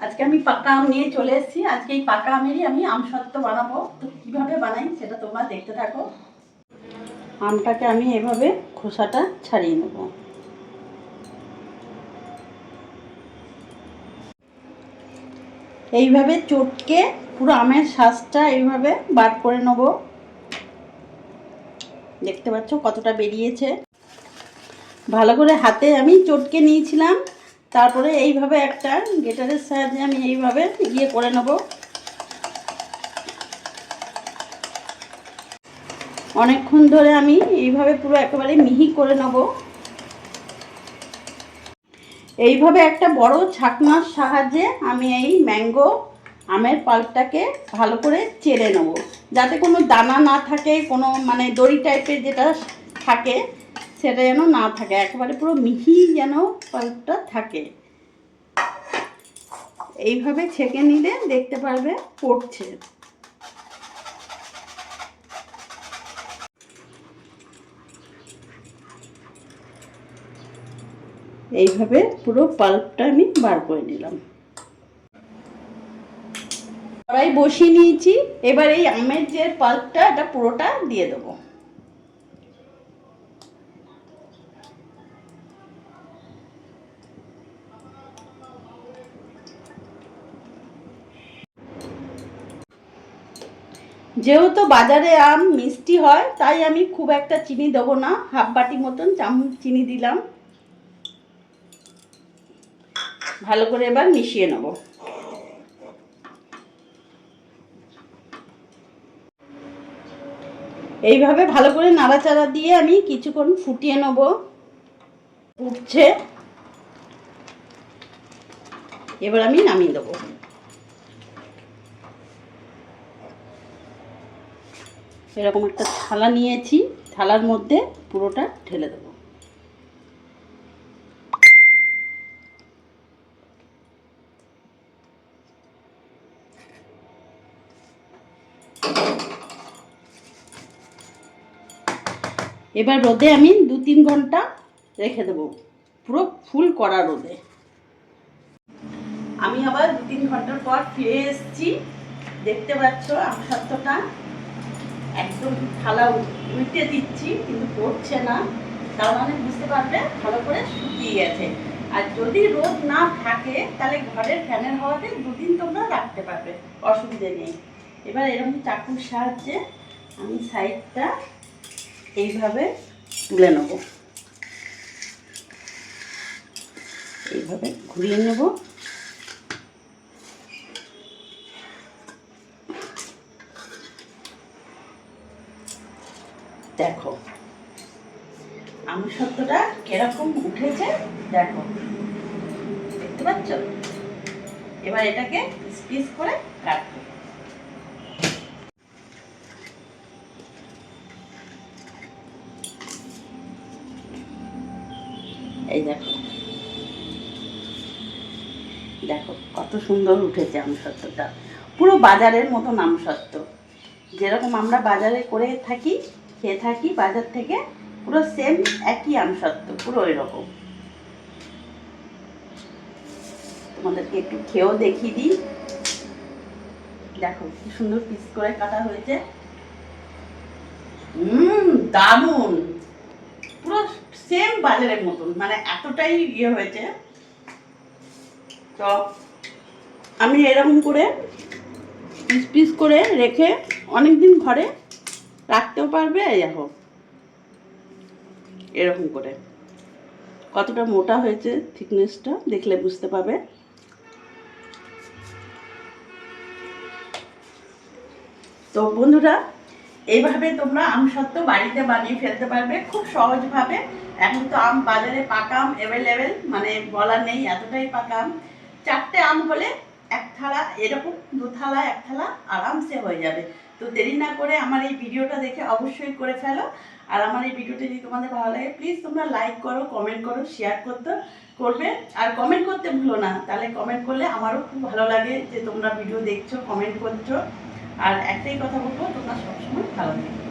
আজকে আমি পাকা আম নিয়ে চলে এসেছি। আজকে এই পাকা আমেরই আমি আমসত্ত্ব বানাবো। তো কীভাবে বানাই সেটা তোমরা দেখতে থাকো। আমটাকে আমি এভাবে খোসাটা ছাড়িয়ে নেব। এইভাবে চটকে পুরো আমের শাঁসটা এইভাবে বার করে নেব। দেখতে পাচ্ছ কতটা বেরিয়েছে। ভালো করে হাতে আমি চটকে নিয়েছিলাম। তারপরে এইভাবে একটা গ্রেটারের সাহায্যে আমি এইভাবে করে নেব। অনেকক্ষণ ধরে আমি এইভাবে পুরো একেবারে মিহি করে নেব। এইভাবে একটা বড় ছাকনার সাহায্যে আমি এই ম্যাঙ্গো আমের পাল্পটাকে ভালো করে চেড়ে নেব, যাতে কোনো দানা না থাকে, কোনো মানে দড়ি টাইপের যেটা থাকে সেটা যেন না থাকে, একেবারে পুরো মিহি যেন পাল্পটা থাকে। এইভাবে ছেঁকে নিলে দেখতে পারবে পড়ছে। এইভাবে পুরো পাল্পটা আমি বার করে নিলাম। কড়াই বসিয়ে নিয়েছি। এবার এই আমের যে পাল্পটা এটা পুরোটা দিয়ে দেবো। যেহেতু বাজারে আম মিষ্টি হয় তাই আমি খুব একটা চিনি দেবো না, হাফ বাটি মতন চামচ চিনি দিলাম। ভালো করে এবার মিশিয়ে নেব। এইভাবে ভালো করে নাড়াচাড়া দিয়ে আমি কিছুক্ষণ ফুটিয়ে নেব। ফুটছে, এবার আমি নামিয়ে দেবো। এরকম একটা থালা নিয়েছি, থালার মধ্যে পুরোটা ঢেলে দেবো। এবার রোদে আমি 2-3 ঘন্টা রেখে দেবো, পুরো ফুল কড়া রোদে। আমি আবার 2-3 ঘন্টার পর ফিরে এসেছি। দেখতে পাচ্ছ আমসত্ত্বটা একদম থালা উল্টে দিচ্ছি কিন্তু পড়ছে না, তার মানে বুঝতে পারবে ভালো করে শুকিয়ে গেছে। আর যদি রোদ না থাকে তাহলে ঘরের ফ্যানের হাওয়াতে 2 দিন তোমরা রাখতে পারবে, অসুবিধে নেই। এবার এরকম চাকুর সাহায্যে আমি সাইডটা এইভাবে তুলে নেব, এইভাবে ঘুরিয়ে নেব। দেখো আমসত্ত্বটা কিরকম উঠেছে, দেখো দেখতে পাচ্ছ। এবার এটাকে পিস পিস করে কাটবো। এই দেখো, দেখো কত সুন্দর উঠেছে আমসত্ত্বটা, পুরো বাজারের মতন আমসত্ত্ব। যেরকম আমরা বাজারে করে থাকি, খেয়ে থাকি বাজার থেকে, পুরো সেম একই আমসত্ত্ব, পুরো এরকম। তোমাদেরকে একটু খেয়েও দেখিয়ে দিই। দেখো কি সুন্দর পিস করে কাটা হয়েছে। দারুণ, পুরো সেম বাজারের মতন, মানে এতটাই হয়েছে। তো আমি এরকম করে পিস পিস করে রেখে অনেক দিন ঘরে রাখতেও পারবে। দেখো এরকম করে কতটা মোটা হয়েছে, থিকনেসটা দেখলে বুঝতে পারবে। তো বন্ধুরা, এইভাবে তোমরা আমসত্ত্ব বাড়িতে বানিয়ে ফেলতে পারবে খুব সহজভাবে। এখন তো আম বাজারে পাকা আম অ্যাভেলেবেল, মানে বলার নেই, এতটাই পাকা আম। 4টে আম হলে 1 থালা, এরকম 2 থালা 1 থালা আরামসে হয়ে যাবে। তো দেরি না করে আমার এই ভিডিওটা দেখে অবশ্যই করে ফেলো। আর আমার এই ভিডিওটা যদি তোমাদের ভালো লাগে প্লিজ তোমরা লাইক করো, কমেন্ট করো, শেয়ার করবে। আর কমেন্ট করতে ভুলো না, তাহলে কমেন্ট করলে আমারও খুব ভালো লাগে যে তোমরা ভিডিও দেখছো, কমেন্ট করছো। আর একটাই কথা বলবো, তোমরা সবসময় ভালো থাকবে।